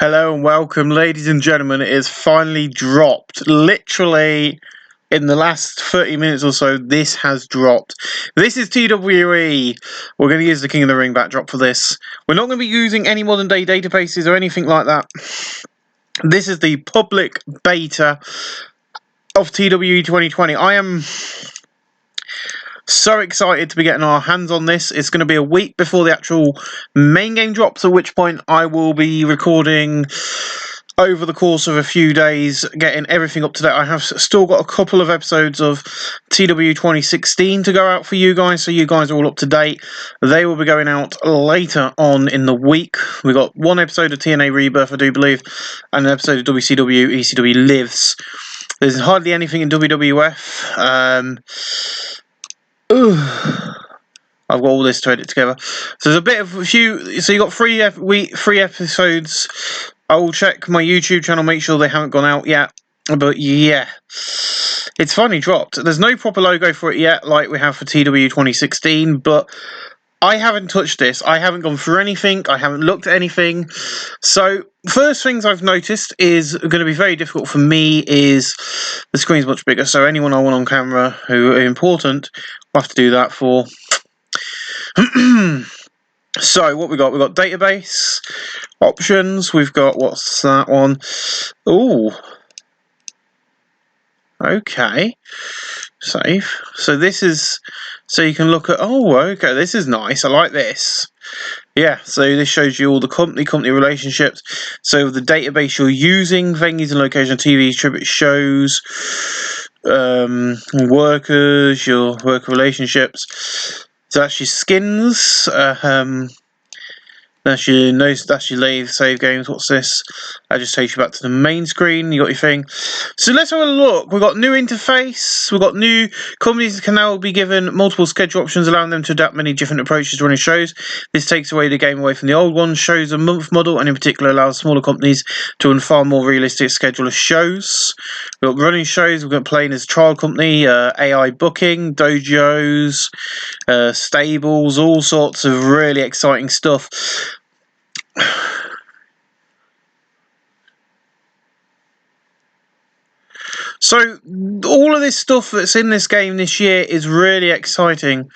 Hello and welcome, ladies and gentlemen. It is finally dropped. Literally, in the last 30 minutes or so, this has dropped. This is TWE. We're going to use the King of the Ring backdrop for this. We're not going to be using any modern day databases or anything like that. This is the public beta of TWE 2020. I am so excited to be getting our hands on this. It's going to be a week before the actual main game drops, at which point I will be recording over the course of a few days, getting everything up to date. I have still got a couple of episodes of TW 2016 to go out for you guys, so you guys are all up to date. They will be going out later on in the week. We've got one episode of TNA Rebirth, I do believe, and an episode of WCW ECW Lives. There's hardly anything in WWF. I've got all this to edit together. So there's a bit of a few. So you got three episodes. I will check my YouTube channel, make sure they haven't gone out yet. But yeah, it's finally dropped. There's no proper logo for it yet, like we have for TW 2016. But I haven't touched this. I haven't gone through anything. I haven't looked at anything. So first things I've noticed is going to be very difficult for me is the screen's much bigger. So anyone I want on camera who are important, we'll have to do that for. So what we got? We've got database options. We've got, what's that one? Ooh. Okay. Save. So this is, so you can look at, oh, okay, this is nice. I like this. Yeah, so this shows you all the company relationships. So the database you're using, venues and location, TV, tribute shows, workers, your worker relationships. So that's your skins. That's your save games. What's this? That just takes you back to the main screen. You got your thing. So let's have a look. We've got new interface. We've got new companies can now be given multiple schedule options, allowing them to adapt many different approaches to running shows. This takes away the game away from the old one. Shows a month model, and in particular allows smaller companies to run far more realistic schedule of shows. We've got running shows. We've got playing as trial company, AI booking, dojos, stables, all sorts of really exciting stuff. So all of this stuff that's in this game this year is really exciting.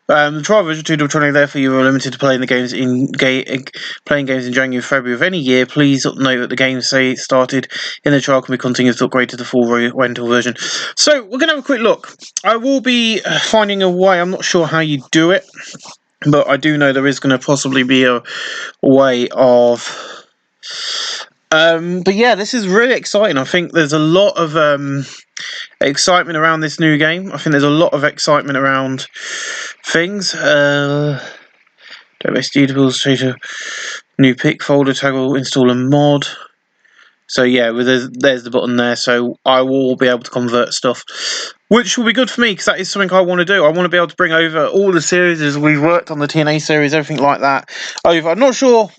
The trial version 2.20, therefore you are limited to playing the games playing games in January and February of any year. Please note that the games started in the trial can be continued to upgrade to the full rental version. So we're going to have a quick look. I will be finding a way. I'm not sure how you do it, but I do know there is going to possibly be a way of. But yeah, this is really exciting. I think there's a lot of excitement around this new game. I think there's a lot of excitement around things. Database details, new pick folder, toggle, install a mod. So yeah, there's the button there. So I will be able to convert stuff, which will be good for me because that is something I want to do. I want to be able to bring over all the series as we've worked on the TNA series, everything like that over. I'm not sure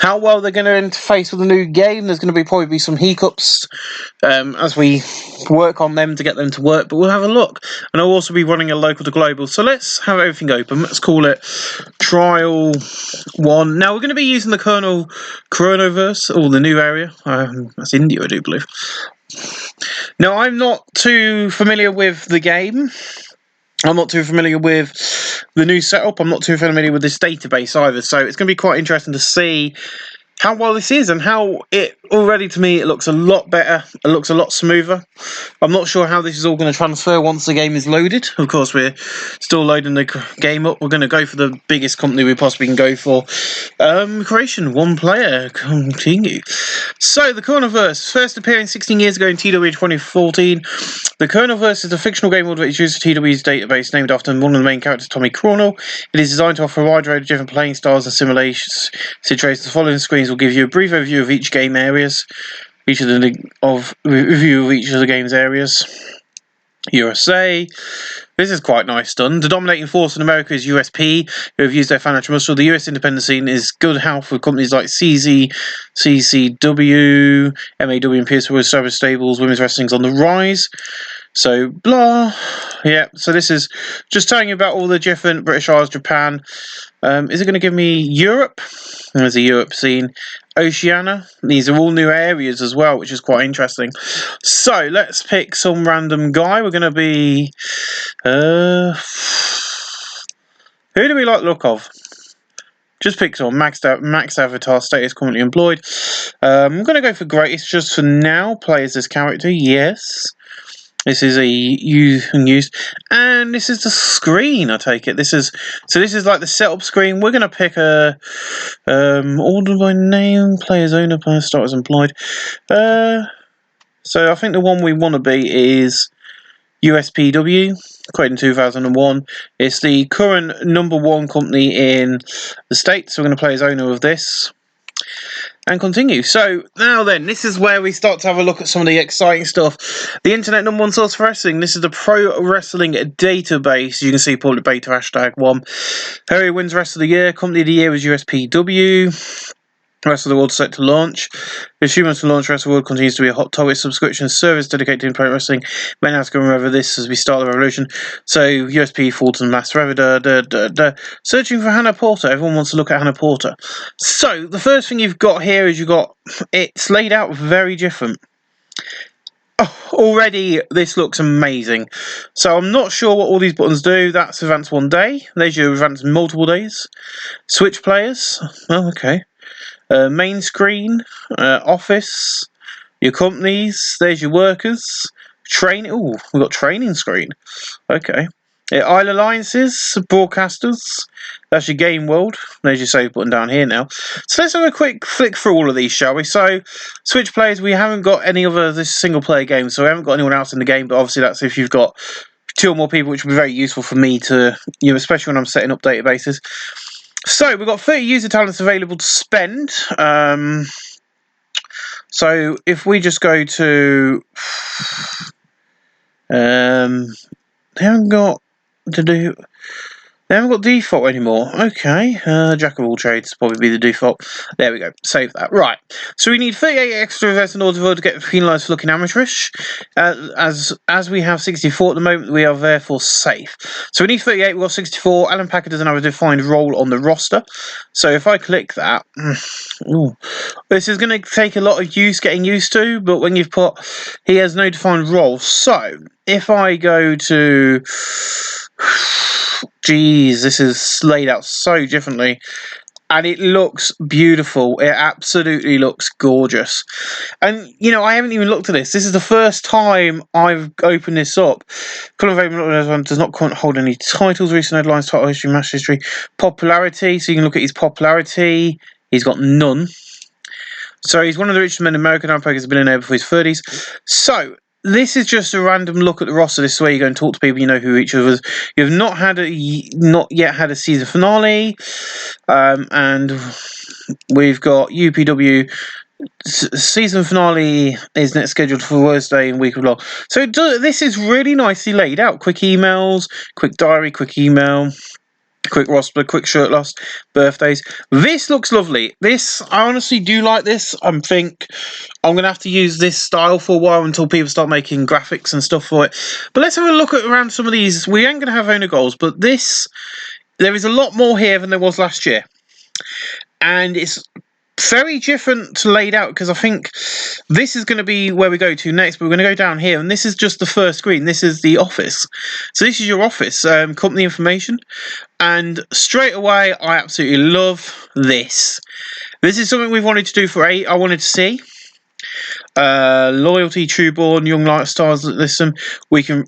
how well they're going to interface with the new game. There's going to probably some hiccups as we work on them to get them to work, but we'll have a look. And I'll also be running a local to global. So let's have everything open. Let's call it Trial 1. Now we're going to be using the Chronoverse, or the new area. That's India, I do believe. Now I'm not too familiar with the game. I'm not too familiar with the new setup. I'm not too familiar with this database either. So it's going to be quite interesting to see how well this is and how already to me it looks a lot better. It looks a lot smoother. I'm not sure how this is all going to transfer once the game is loaded. Of course, we're still loading the game up. We're going to go for the biggest company we possibly can go for. Creation, one player, continue. So, the Chronoverse, first appearing 16 years ago in TW 2014. The Chronoverse is a fictional game world which uses TW's database named after one of the main characters, Tommy Chrono. It is designed to offer a wide range of different playing styles and simulations situations. The following screens will give you a brief overview of each game areas, review of each of the game's areas. USA. This is quite nice done. The dominating force in America is USP, who have used their financial muscle. The US independent scene is good health with companies like CZ, CCW, MAW, and Pierce, who established stables. Women's wrestling's on the rise. So, blah. Yeah, so this is just telling you about all the different British Isles, Japan. Is it going to give me Europe? There's a Europe scene. Oceania. These are all new areas as well, which is quite interesting. So, let's pick some random guy. We're going to be... who do we like the look of? Just pick someone. Max avatar status currently employed. I'm going to go for greatest just for now. Play as this character. Yes. This is a used, and this is the screen. I take it. This is like the setup screen. We're going to pick a order by name, players owner, player starters employed. So I think the one we want to be is USPW, created in 2001. It's the current #1 company in the States. So we're going to play as owner of this. And continue. So now then, this is where we start to have a look at some of the exciting stuff. The internet #1 source for wrestling. This is the Pro Wrestling Database. You can see public beta #1. Harry wins Rest of the Year. Company of the Year was USPW. Rest of the World set to launch. The achievements to launch Rest of the World continues to be a hot topic. Subscription service dedicated to independent wrestling. Many ask over this as we start the revolution. So USP Fulton lasts forever. Searching for Hannah Porter. Everyone wants to look at Hannah Porter. So the first thing you've got here is it's laid out very different. Oh, already this looks amazing. So I'm not sure what all these buttons do. That's advance one day. There's your advance multiple days. Switch players. Oh, okay. Main screen, office, your companies, there's your workers, training. Oh, we've got training screen. Okay. Isle alliances, broadcasters, that's your game world. There's your save button down here now. So let's have a quick flick through all of these, shall we? So, switch players, we haven't got any other this single player game, so we haven't got anyone else in the game, but obviously that's if you've got 2 or more people, which would be very useful for me to, especially when I'm setting up databases. So, we've got 30 user talents available to spend. So, if we just go to... they haven't got to do... They haven't got default anymore. Okay, jack of all trades probably be the default. There we go. Save that. Right. So we need 38 extra events in order to get penalised for looking amateurish. As we have 64 at the moment, we are therefore safe. So we need 38. We've got 64. Alan Packer doesn't have a defined role on the roster. So if I click that, this is going to take a lot of getting used to. But when you've put, he has no defined role. So if I go to... Geez, this is laid out so differently. And it looks beautiful. It absolutely looks gorgeous. And, I haven't even looked at this. This is the first time I've opened this up. Does not hold any titles, recent headlines, title history, match history, popularity. So you can look at his popularity. He's got none. So he's one of the richest men in America. Now, has been in there before his 30s. So... this is just a random look at the roster. This is where you go and talk to people. You know who each other is. You've not yet had a season finale, and we've got UPW. Season finale is next scheduled for Thursday in week of long. So this is really nicely laid out. Quick emails, quick diary, quick email. Quick roster, quick shirt loss, birthdays. This looks lovely. I honestly do like this. I think I'm going to have to use this style for a while until people start making graphics and stuff for it. But let's have a look around some of these. We ain't going to have owner goals, but there is a lot more here than there was last year. And it's very different laid out because I think this is going to be where we go to next, but we're going to go down here, and this is just the first screen. This is the office. So this is your office, company information, and straight away I absolutely love this. This is something we've wanted to do for I wanted to see. Loyalty, Trueborn, Young Light Stars, listen, we can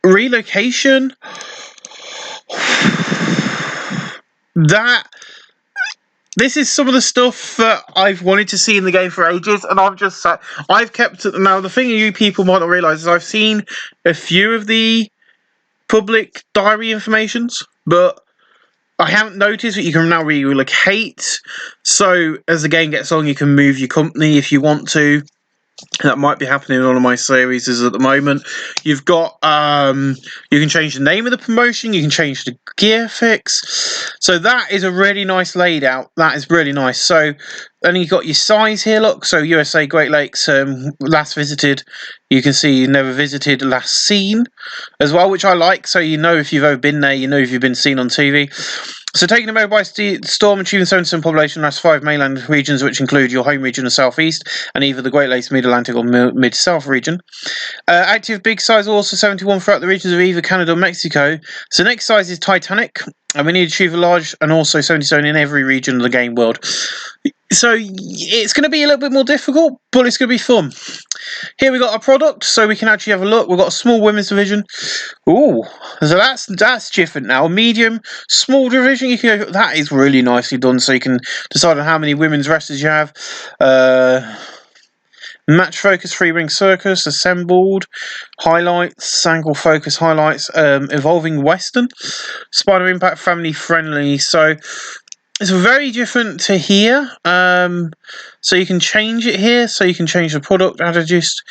relocation. This is some of the stuff that I've wanted to see in the game for ages, and I've kept it. Now, the thing you people might not realise is I've seen a few of the public diary informations, but I haven't noticed that you can now relocate. So, as the game gets on, you can move your company if you want to. that might be happening in one of my series is at the moment. You've got you can change the name of the promotion, you can change the gear fix. So that is a really nice laid out. That is really nice. So then you've got your size here, look. So USA Great Lakes last visited, you can see you never visited, last seen as well, which I like. So you know if you've ever been there, you know if you've been seen on TV. So taking the mode by storm, achieving 7% population across 5 mainland regions, which include your home region of Southeast and either the Great Lakes, Mid-Atlantic or Mid-South region. Active big size also 71 throughout the regions of either Canada or Mexico. So next size is Titanic, and we need to achieve a large and also 77 in every region of the game world. So it's going to be a little bit more difficult, but it's going to be fun. Here we got our product, so we can actually have a look. We've got a small women's division. Ooh, so that's different now. Medium, small division. You can go, that is really nicely done. So you can decide on how many women's wrestlers you have. Match focus, free ring circus, assembled, highlights, angle focus highlights, evolving western, Spider Impact family friendly. So it's very different to here. So you can change it here. So you can change the product, add just.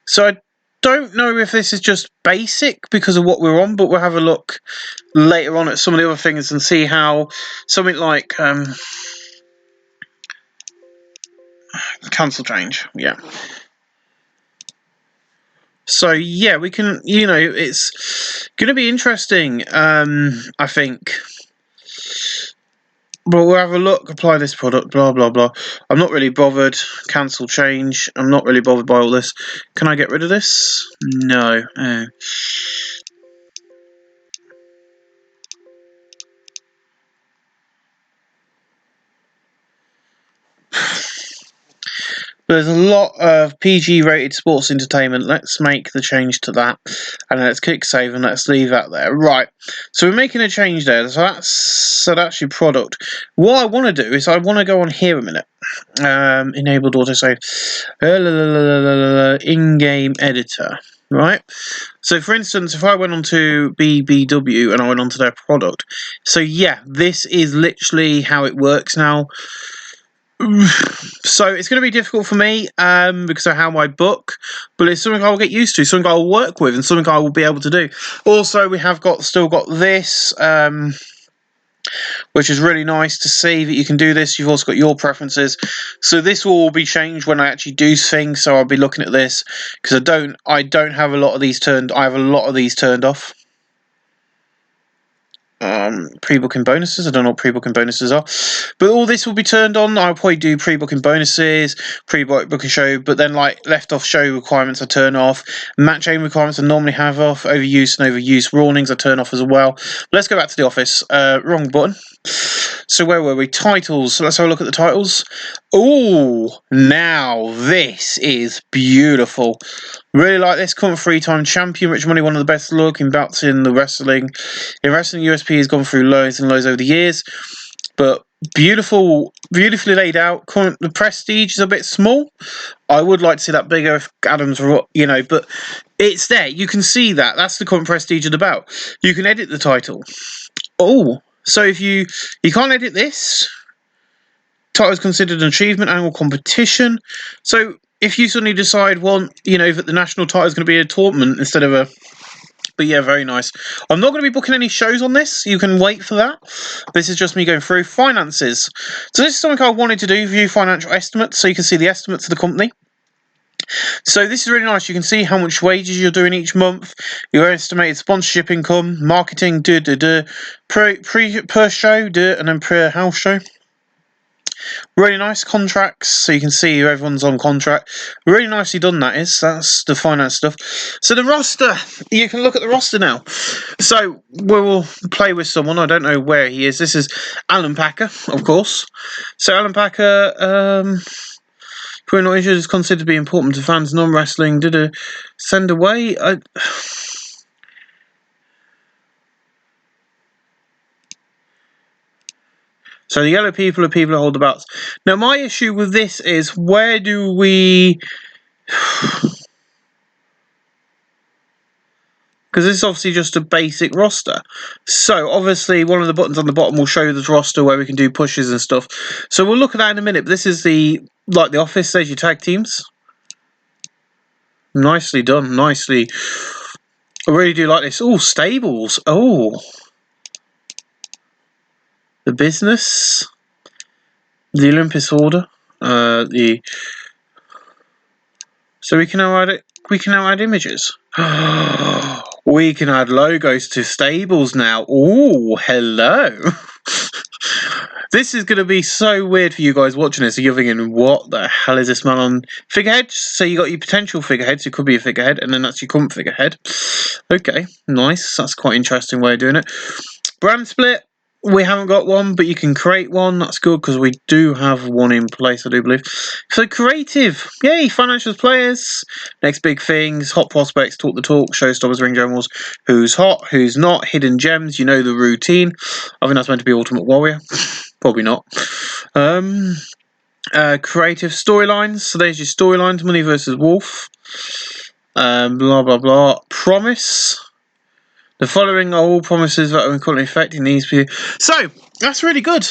So I don't know if this is just basic because of what we're on, but we'll have a look later on at some of the other things and see how something like cancel change. Yeah. So yeah, we can. You know, it's going to be interesting. I think. But we'll have a look, apply this product, blah, blah, blah. I'm not really bothered. Cancel change. I'm not really bothered by all this. Can I get rid of this? No. Oh. There's a lot of PG-rated sports entertainment. Let's make the change to that. And let's click save and let's leave that there. Right. So we're making a change there. So that's your product. What I want to do is I want to go on here a minute. Enabled autosave. In-game editor. Right. So for instance, if I went on to BBW and I went onto their product. So yeah, this is literally how it works now. So it's going to be difficult for me because of how I book, but it's something I'll get used to, something I'll work with, and something I will be able to do. Also, we have still got this, which is really nice to see that you can do this. You've also got your preferences, so this will all be changed when I actually do things. So I'll be looking at this because I don't have a lot of these turned. I have a lot of these turned off. Pre-booking bonuses. I don't know what pre-booking bonuses are, but all this will be turned on. I'll probably do pre-booking bonuses, pre-booking show, but then like left off show requirements I turn off. Match aim requirements I normally have off. Overuse and overuse warnings I turn off as well. But let's go back to the office. Wrong button. So where were we? Titles. So let's have a look at the titles. Oh, now this is beautiful. Really like this. Current 3-time champion, Rich Money, one of the best looking bouts in the wrestling. In wrestling, USP has gone through lows and lows over the years, but beautifully laid out. The prestige is a bit small. I would like to see that bigger if Adams were, you know, but it's there. You can see that. That's the current prestige of the bout. You can edit the title. Oh, so if you can't edit this. Title is considered an achievement, annual competition. So if you suddenly decide, well, you know, that the national title is going to be a tournament instead of a... But yeah, very nice. I'm not going to be booking any shows on this. You can wait for that. This is just me going through finances. So this is something I wanted to do, view financial estimates, so you can see the estimates of the company. So this is really nice. You can see how much wages you're doing each month, your estimated sponsorship income, marketing, per show, and then per house show. Really nice contracts, so you can see who everyone's on contract. Really nicely done, that is. That's the finance stuff. So the roster, you can look at the roster now. So we'll play with someone. I don't know where he is. This is Alan Packer, of course. So Alan Packer, Putting not injured is considered to be important to fans. Non-wrestling, send away. So the yellow people are people who hold the belts. Now my issue with this is, where do we... Because this is obviously just a basic roster. So obviously one of the buttons on the bottom will show you this roster where we can do pushes and stuff. So we'll look at that in a minute. But this is the office. There's your tag teams. Nicely done. Nicely. I really do like this. Oh, stables. Oh, the business, the Olympus order, the. So we can now add it. We can now add images. We can add logos to stables now. Oh, hello. This is going to be so weird for you guys watching this. You're thinking, what the hell is this man on? Figureheads? So you got your potential figureheads. It could be a figurehead, and then that's your current figurehead. Okay, nice. That's quite an interesting way of doing it. Brand split. We haven't got one, but you can create one. That's good because we do have one in place, I do believe. So creative. Yay, financials players. Next big things. Hot prospects, talk the talk, showstoppers, ring generals. Who's hot, who's not. Hidden gems, you know the routine. I think that's meant to be Ultimate Warrior. Probably not. Creative storylines. So there's your storylines. Money versus Wolf. Blah, blah, blah. Promise. The following are all promises that are currently affecting these people. So, that's really good.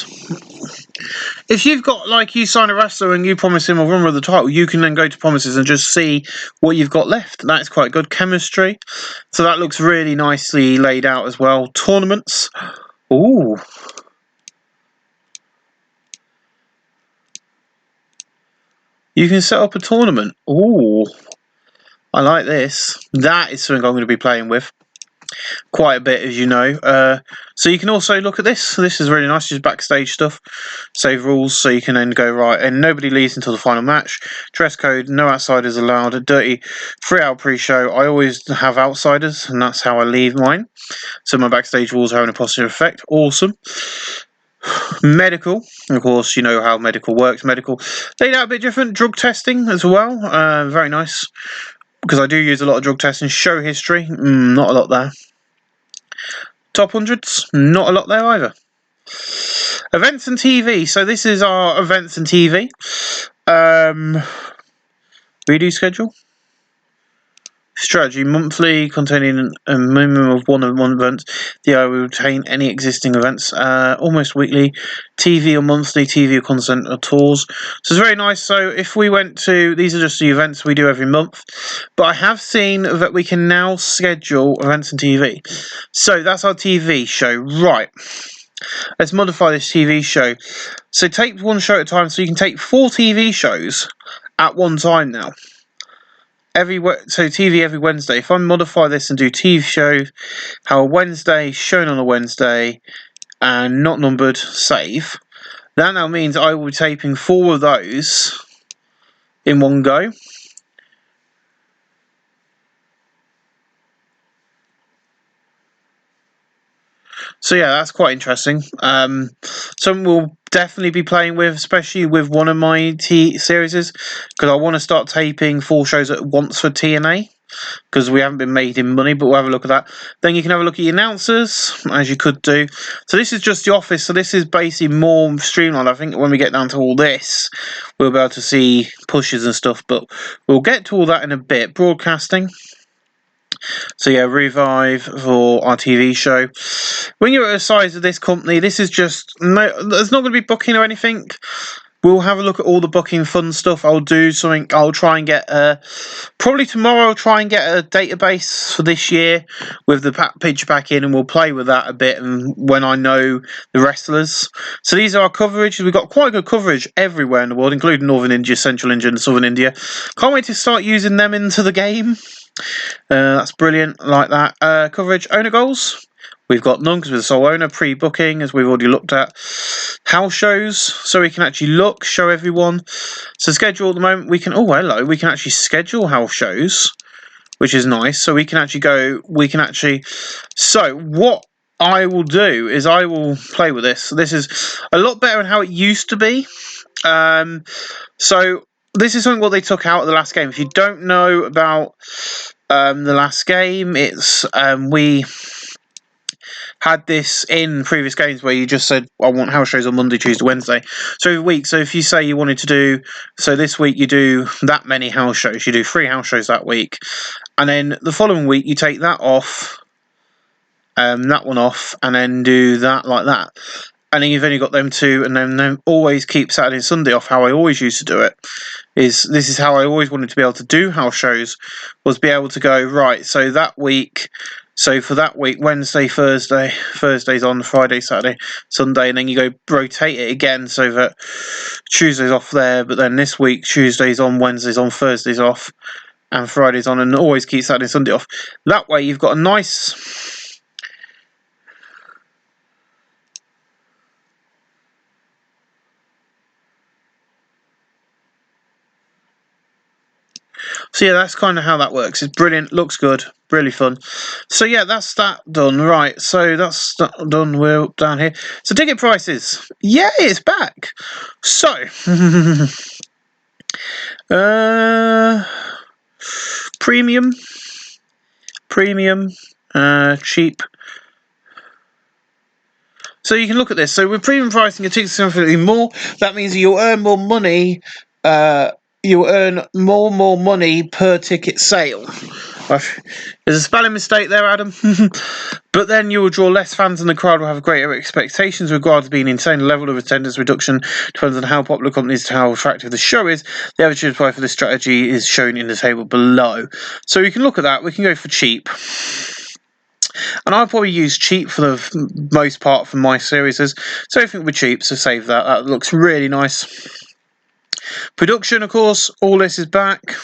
If you've got, like, you sign a wrestler and you promise him a run with the title, you can then go to promises and just see what you've got left. That's quite good. Chemistry. So that looks really nicely laid out as well. Tournaments. Ooh. You can set up a tournament. Ooh. I like this. That is something I'm going to be playing with quite a bit, as you know. So you can also look at this. This is really nice, just backstage stuff. Save rules, so you can then go, right, and nobody leaves until the final match. Dress code, no outsiders allowed. A dirty 3-hour pre-show. I always have outsiders, and that's how I leave mine. So my backstage rules are having a positive effect. Awesome. Medical, of course, you know how medical works. Medical, laid out a bit different. Drug testing as well. Very nice. Because I do use a lot of drug testing. Show history, not a lot there. Top 100s, not a lot there either. Events and TV. So this is our events and TV. Redo schedule. Strategy monthly, containing a minimum of one event. The I will retain any existing events. Almost weekly. TV or monthly. TV or content or tours. So it's very nice. So if we went to, these are just the events we do every month. But I have seen that we can now schedule events and TV. So that's our TV show. Right. Let's modify this TV show. So take one show at a time. So you can take 4 TV shows at one time now. So TV every Wednesday. If I modify this and do TV show, how a Wednesday, shown on a Wednesday, and not numbered, save. That now means I will be taping 4 of those in one go. So yeah, that's quite interesting. Something we'll definitely be playing with, especially with one of my series, because I want to start taping 4 shows at once for TNA. Because we haven't been making money, but we'll have a look at that. Then you can have a look at your announcers, as you could do. So this is just the office, so this is basically more streamlined. I think when we get down to all this, we'll be able to see pushes and stuff, but we'll get to all that in a bit. Broadcasting. So yeah, Revive for our TV show. When you're at the size of this company, this is just, there's not going to be booking or anything. We'll have a look at all the booking fun stuff. I'll do something. I'll try and get probably tomorrow. I'll try and get a database for this year with the picture pack in, and we'll play with that a bit. And when I know the wrestlers, so these are our coverage. We've got quite good coverage everywhere in the world, including Northern India, Central India, and Southern India. Can't wait to start using them into the game. That's brilliant. Like that coverage. Owner goals. We've got none because we're the sole owner. Pre-booking, as we've already looked at. House shows, so we can actually look, show everyone. So schedule at the moment, we can, oh hello, we can actually schedule house shows, which is nice. So we can actually go, so what I will do is I will play with this. This is a lot better than how it used to be. So this is something what they took out of the last game. If you don't know about the last game, it's we had this in previous games where you just said, I want house shows on Monday, Tuesday, Wednesday. So every week, so if you say you wanted to do, so this week you do that many house shows, you do 3 house shows that week. And then the following week you take that off, that one off, and then do that like that. and then you've only got them two, and then always keep Saturday and Sunday off. How I always used to do it this is how I always wanted to be able to do house shows, was be able to go, right, so that week, so for that week, Wednesday, Thursday's on, Friday, Saturday, Sunday, and then you go rotate it again so that Tuesday's off there, but then this week Tuesday's on, Wednesday's on, Thursday's off, and Friday's on, and always keep Saturday and Sunday off. That way you've got a nice... So yeah, that's kind of how that works. It's brilliant, looks good, really fun. So yeah, that's that done. Right, so that's that done. We're down here. So ticket prices. Yeah, it's back. So, premium, cheap. So you can look at this. So with premium pricing, your tickets significantly more. That means you'll earn more money. You earn more money per ticket sale. There's a spelling mistake there, Adam. But then you will draw less fans and the crowd will have greater expectations with regard to being insane. The level of attendance reduction depends on how popular companies to how attractive the show is. The average price for this strategy is shown in the table below. So you can look at that. We can go for cheap. And I'll probably use cheap for the most part for my series. So everything will be cheap, so save that. That looks really nice. Production, of course, all this is back,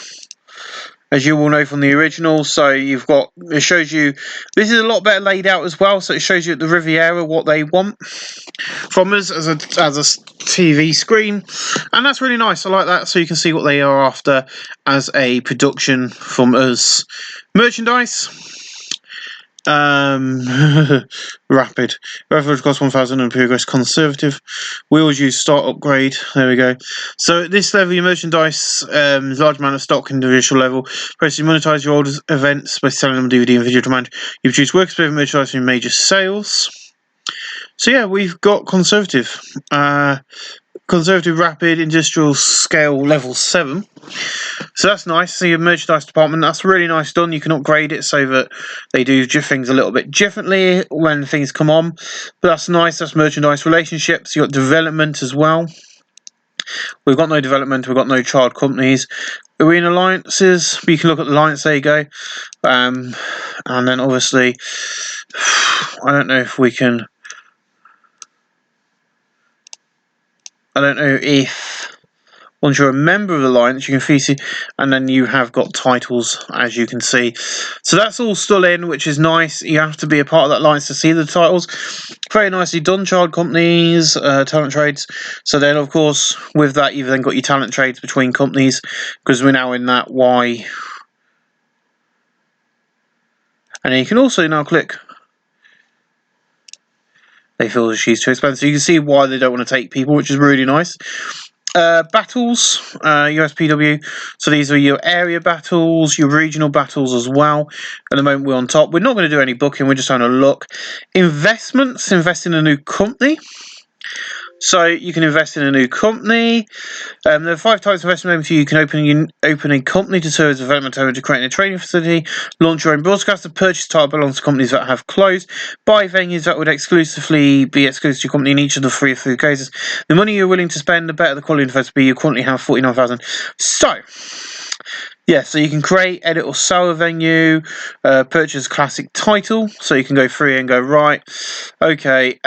as you all know from the original. So you've got, it shows you, this is a lot better laid out as well. So it shows you at the Riviera what they want from us as a TV screen, and that's really nice. I like that. So you can see what they are after as a production from us. Merchandise. Rapid. Reference cost 1,000 and progress conservative. We always use start upgrade. There we go. So at this level, your merchandise large amount of stock in the visual level. Press you monetize your old events by selling them on DVD and video demand. You produce work experience merchandise from major sales. So yeah, we've got conservative. Conservative rapid industrial scale level 7. So that's nice. So your merchandise department, that's really nice done. You can upgrade it so that they do things a little bit differently when things come on. But that's nice. That's merchandise. Relationships. You've got development as well. We've got no development. We've got no child companies. Are we in alliances? You can look at the alliance. There you go. And then obviously, I don't know if we can... I don't know if once you're a member of the Alliance, you can see, and then you have got titles, as you can see. So that's all still in, which is nice. You have to be a part of that Alliance to see the titles. Very nicely done, child companies, talent trades. So then, of course, with that, you've then got your talent trades between companies, because we're now in that Y. And then you can also now click. They feel she's too expensive. So you can see why they don't want to take people, which is really nice. Battles, USPW. So these are your area battles, your regional battles as well. At the moment, we're on top. We're not going to do any booking. We're just having a look. Investments, invest in a new company. So you can invest in a new company. There are 5 types of investment. You can open a company to serve as a development owner, to create a training facility, launch your own broadcaster, purchase title belongs to companies that have closed, buy venues that would exclusively be exclusive to your company in each of the 3 or 4 cases. The money you're willing to spend, the better the quality of investment will be. You currently have 49,000. So, yeah, so you can create, edit or sell a venue, purchase a classic title, so you can go through and go, right, okay,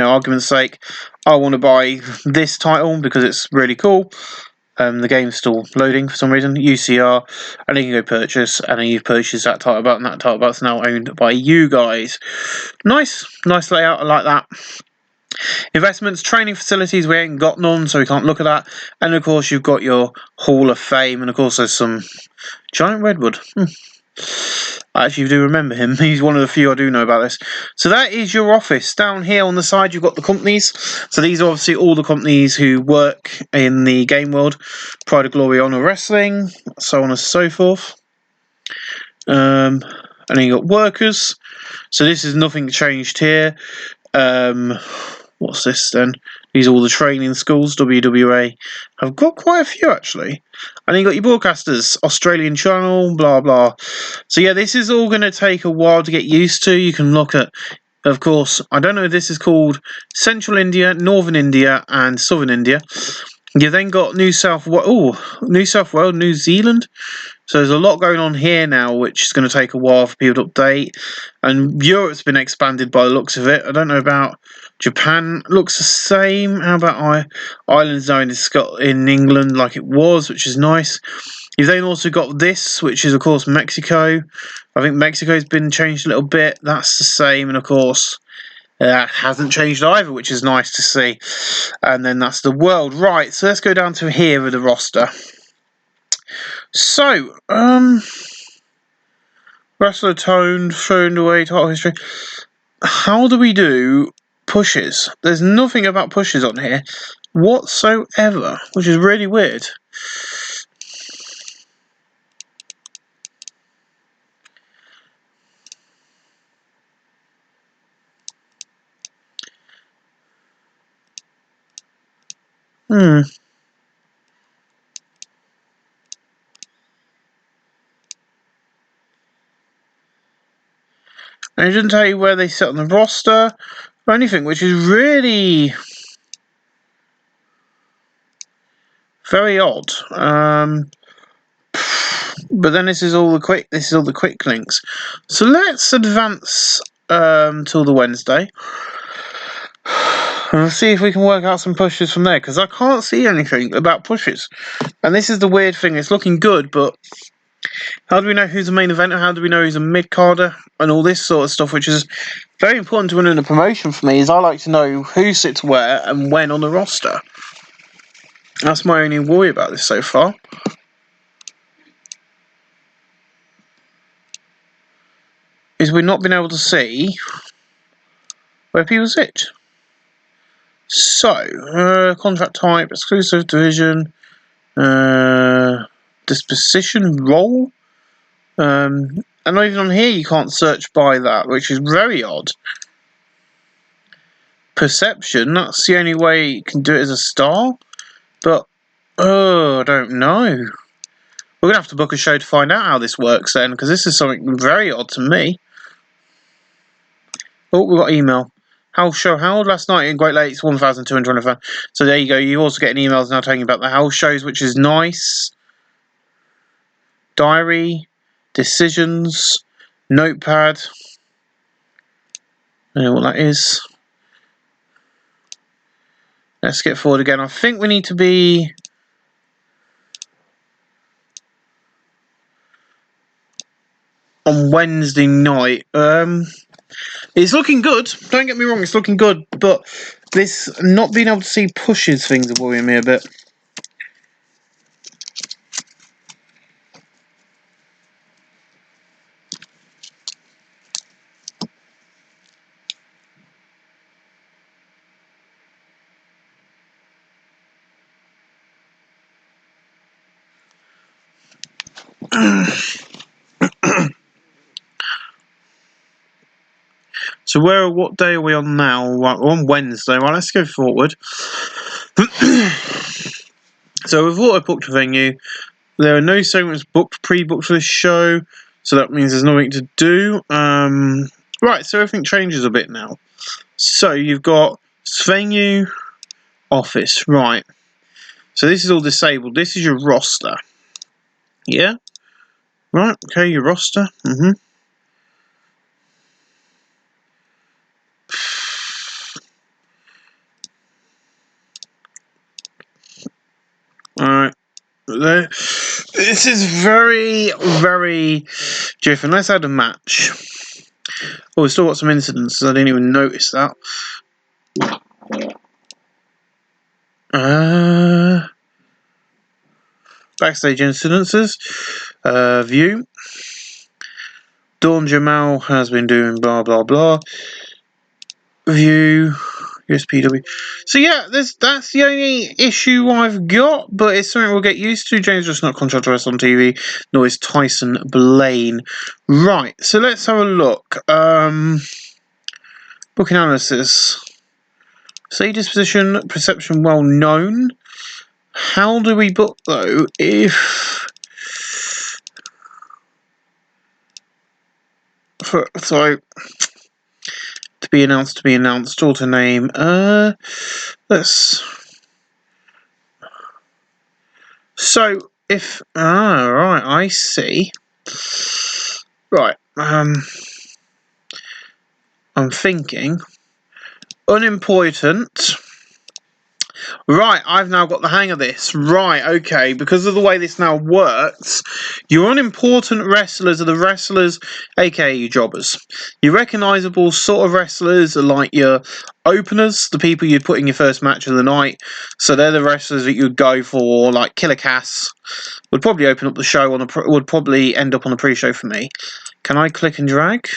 argument's sake, I want to buy this title because it's really cool. The game's still loading for some reason, UCR, and then you can go purchase, and then you've purchased that title belt, and that title belt's now owned by you guys. Nice layout, I like that. Investments, training facilities, we ain't got none, so we can't look at that. And of course, you've got your Hall of Fame, and of course, there's some giant redwood. I actually do remember him. He's one of the few I do know about this. So that is your office. Down here on the side, you've got the companies. So these are obviously all the companies who work in the game world. Pride of Glory, Honor Wrestling, so on and so forth. And then you've got workers. So this is nothing changed here. What's this then? These are all the training schools. WWA have got quite a few actually. And then you got your broadcasters, Australian channel, blah blah. So yeah, this is all going to take a while to get used to. You can look at Of course, I don't know if this is called Central India, Northern India, and Southern India. You've then got New South Wales, New Zealand. So there's a lot going on here now, which is going to take a while for people to update. And Europe's been expanded by the looks of it. I don't know about Japan. Looks the same. How about Island Zone is in England like it was, which is nice. You've then also got this, which is, of course, Mexico. I think Mexico's been changed a little bit. That's the same. And, of course, that hasn't changed either, which is nice to see. And then that's the world. Right, so let's go down to here with the roster. So, wrestler toned, thrown away, title history. How do we do pushes? There's nothing about pushes on here whatsoever, which is really weird. And it doesn't tell you where they sit on the roster or anything, which is really very odd. But then this is all the quick links. So let's advance till the Wednesday. And let's see if we can work out some pushes from there, because I can't see anything about pushes. And this is the weird thing, it's looking good, but how do we know who's a main eventer? How do we know who's a mid-carder? And all this sort of stuff, which is very important to winning a promotion for me, is I like to know who sits where and when on the roster. That's my only worry about this so far. Is we've not been able to see where people sit. So, contract type, exclusive division, disposition role. And even on here you can't search by that, which is very odd. Perception, that's the only way you can do it as a star. But, I don't know. We're going to have to book a show to find out how this works then, because this is something very odd to me. Oh, we got email. House show held last night in Great Lakes, 1,225. So there you go. You also get emails now telling you about the house shows, which is nice. Diary, decisions, notepad. I don't know what that is. Let's skip forward again. I think we need to be on Wednesday night. It's looking good. Don't get me wrong, it's looking good, but this not being able to see pushes things are worrying me a bit. So what day are we on now? Right, we're on Wednesday. Right, let's go forward. So we've auto-booked a venue. There are no segments pre-booked for this show, so that means there's nothing to do. Right, so everything changes a bit now. So you've got venue, office, right. So this is all disabled. This is your roster. Yeah? Right, okay, your roster. Alright. This is very, very different. Let's add a match. Oh, we've still got some incidents. I didn't even notice that. Backstage incidences. View. Dawn Jamal has been doing blah blah blah. View. USPW. So yeah, that's the only issue I've got, but it's something we'll get used to. James just not contract to us on TV, nor is Tyson Blaine. Right, so let's have a look. Book analysis. Say disposition, perception well known. How do we book though if so be announced, auto name. Let's. So if right, I see. Right, I'm thinking unimportant. Right, I've now got the hang of this. Right, okay, because of the way this now works, your unimportant wrestlers are the wrestlers, aka your jobbers. Your recognisable sort of wrestlers are like your openers, the people you'd put in your first match of the night. So they're the wrestlers that you'd go for, like Killer Cass would probably open up the show would probably end up on the pre-show for me. Can I click and drag?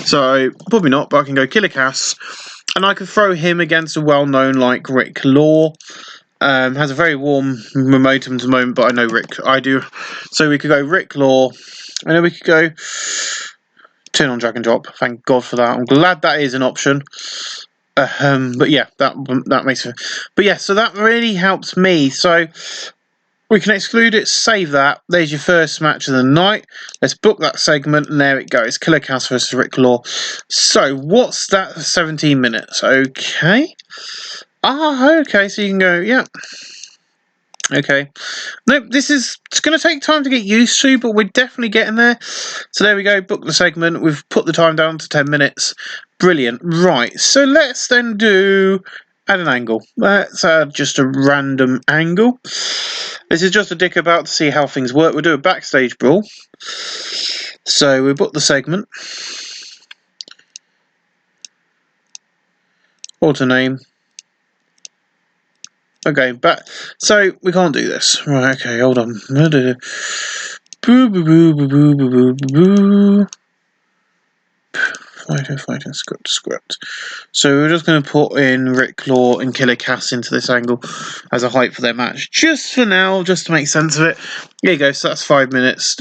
So, probably not, but I can go Killer Cass. And I could throw him against a well-known like Rick Law. Has a very warm momentum at the moment, but I know I do. So we could go Rick Law. And then we could go turn on drag and drop. Thank God for that. I'm glad that is an option. But yeah, that makes it. But yeah, so that really helps me. So we can exclude it, save that. There's your first match of the night. Let's book that segment, and there it goes. Killer Cass versus Rick Law. So, what's that? 17 minutes. Okay. Okay, so you can go, yeah. Okay. Nope, it's going to take time to get used to, but we're definitely getting there. So there we go, book the segment. We've put the time down to 10 minutes. Brilliant. Right, so let's then add an angle. Let's add just a random angle. This is just a dick about to see how things work. We'll do a backstage brawl. So we book the segment. Auto name. Okay, so we can't do this. Right, okay, hold on. Boo boo boo boo boo boo boo boo. Fighting script. So we're just going to put in Rick Law and Killer Cass into this angle as a height for their match. Just for now, just to make sense of it. There you go, so that's 5 minutes.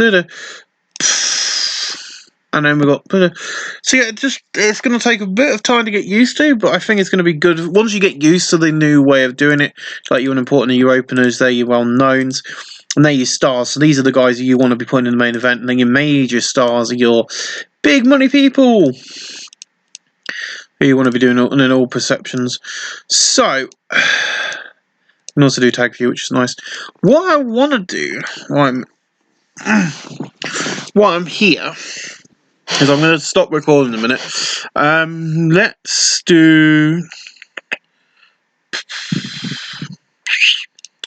And then we've got. So yeah, it's going to take a bit of time to get used to, but I think it's going to be good. Once you get used to the new way of doing it, like your important your openers, they're your well-knowns, and they're your stars. So these are the guys that you want to be putting in the main event, and then your major stars are your big money people who you want to be doing in all perceptions. So, you can also do tag view, which is nice. What I want to do, while I'm here, is I'm going to stop recording in a minute.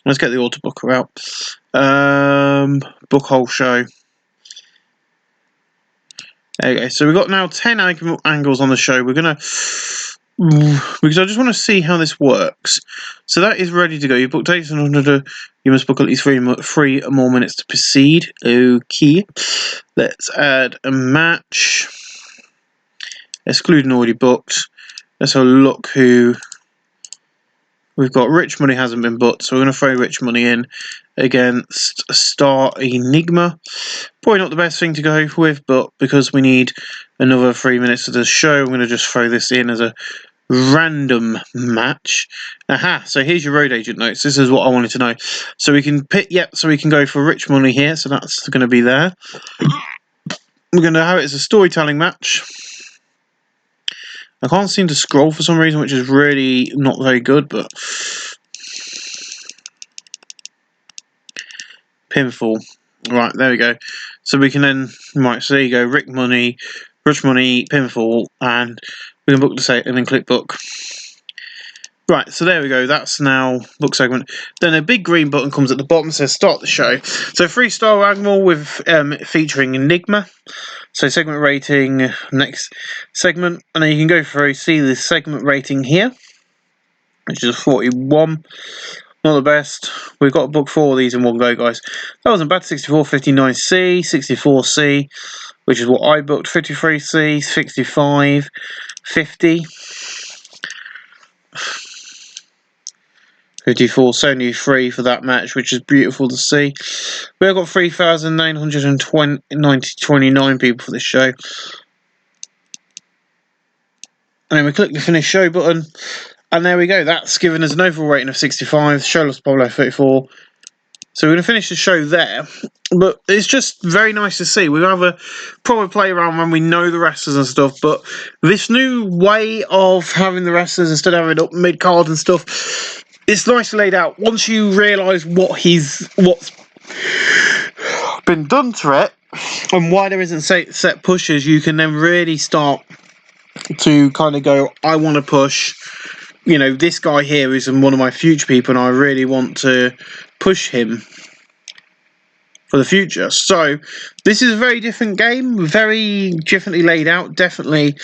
Let's get the auto booker out. Book whole show. Okay, so we've got now 10 angles on the show. We're going to... Because I just want to see how this works. So that is ready to go. You book dates and you must book at least 3 more minutes to proceed. Okay. Let's add a match. Excluding already booked. Let's have a look who we've got. Rich Money hasn't been booked, so we're going to throw Rich Money in against Star Enigma. Probably not the best thing to go with, but because we need another 3 minutes of the show, I'm going to just throw this in as a random match. Aha, so here's your road agent notes. This is what I wanted to know. So we can so we can go for Rich Money here, so that's going to be there. We're going to have it as a storytelling match. I can't seem to scroll for some reason, which is really not very good, but pinfall. Right, there we go. So we can then, right, so there you go, Rich Money, pinfall, and we can book the set and then click book. Right, so there we go, that's now book segment. Then a big green button comes at the bottom, says start the show. So 3-star angle with featuring Enigma. So segment rating, next segment, and then you can go through, see the segment rating here, which is 41. Not the best. We've got to book 4 of these in one go, guys. That wasn't bad. 64, 59C, 64C, which is what I booked. 53C, 65, 50. 54, 73 for that match, which is beautiful to see. We've got 3,929 people for this show. And then we click the finish show button. And there we go. That's given us an overall rating of 65. Show lost Pablo 34. So we're going to finish the show there, but it's just very nice to see. We have a proper play around when we know the wrestlers and stuff, but this new way of having the wrestlers instead of having it up mid-card and stuff, it's nicely laid out. Once you realise what's been done to it, and why there isn't set pushes, you can then really start to kind of go, I want to push, you know, this guy here is one of my future people, and I really want to push him for the future. So this is a very different game, very differently laid out. Definitely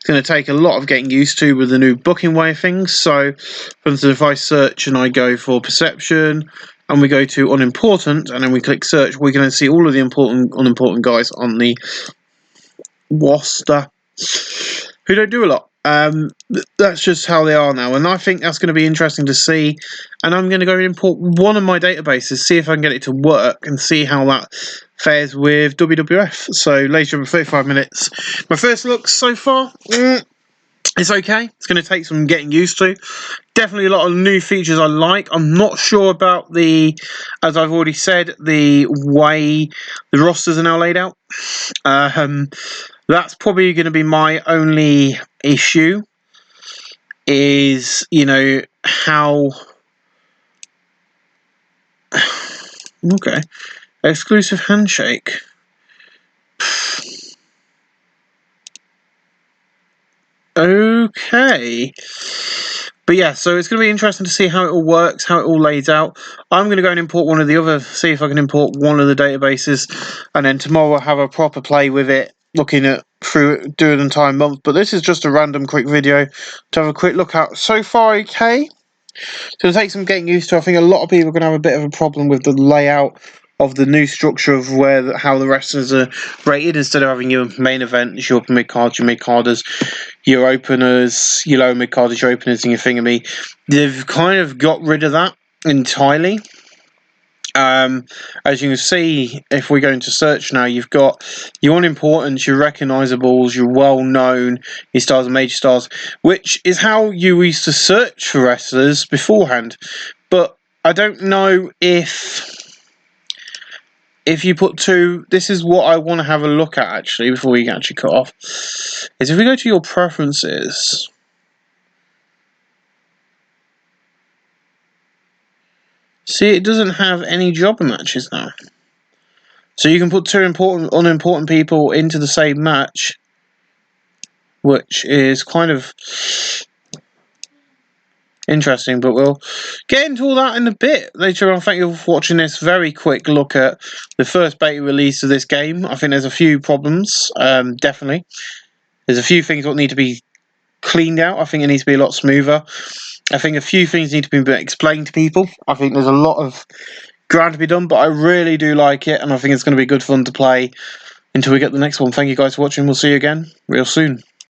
going to take a lot of getting used to with the new booking way of things. So for instance, if I search and I go for perception and we go to unimportant and then we click search, we can then see all of the important unimportant guys on the roster who don't do a lot. That's just how they are now, and I think that's going to be interesting to see. And I'm going to go and import one of my databases, see if I can get it to work, and see how that fares with WWF. So, ladies and gentlemen, 35 minutes. My first look so far, it's okay. It's going to take some getting used to. Definitely a lot of new features I like. I'm not sure about as I've already said, the way the rosters are now laid out. That's probably going to be my only issue, is, you know, how... Okay. Exclusive handshake. Okay. But yeah, so it's going to be interesting to see how it all works, how it all lays out. I'm going to go and import one of the other, see if I can import one of the databases, and then tomorrow I'll have a proper play with it, looking at through doing the entire month. But this is just a random quick video to have a quick look at. So far, okay. It's going to take some getting used to. I think a lot of people are going to have a bit of a problem with the layout of the new structure of how the wrestlers are rated, instead of having your main event, your upper mid-cards, your mid-carders, your openers, your lower mid-carders, your openers, and your thingammy. They've kind of got rid of that entirely. As you can see, if we go into search now, you've got your unimportant, your recognisables, your well-known, your stars and major stars, which is how you used to search for wrestlers beforehand. But I don't know if you put two, this is what I want to have a look at actually before we actually cut off, is if we go to your preferences, see, it doesn't have any jobber matches now. So you can put two unimportant people into the same match, which is kind of interesting, but we'll get into all that in a bit later on. Thank you for watching this very quick look at the first beta release of this game. I think there's a few problems, definitely. There's a few things that need to be cleaned out. I think it needs to be a lot smoother. I think a few things need to be explained to people. I think there's a lot of ground to be done, but I really do like it, and I think it's going to be good fun to play until we get the next one. Thank you guys for watching. We'll see you again real soon.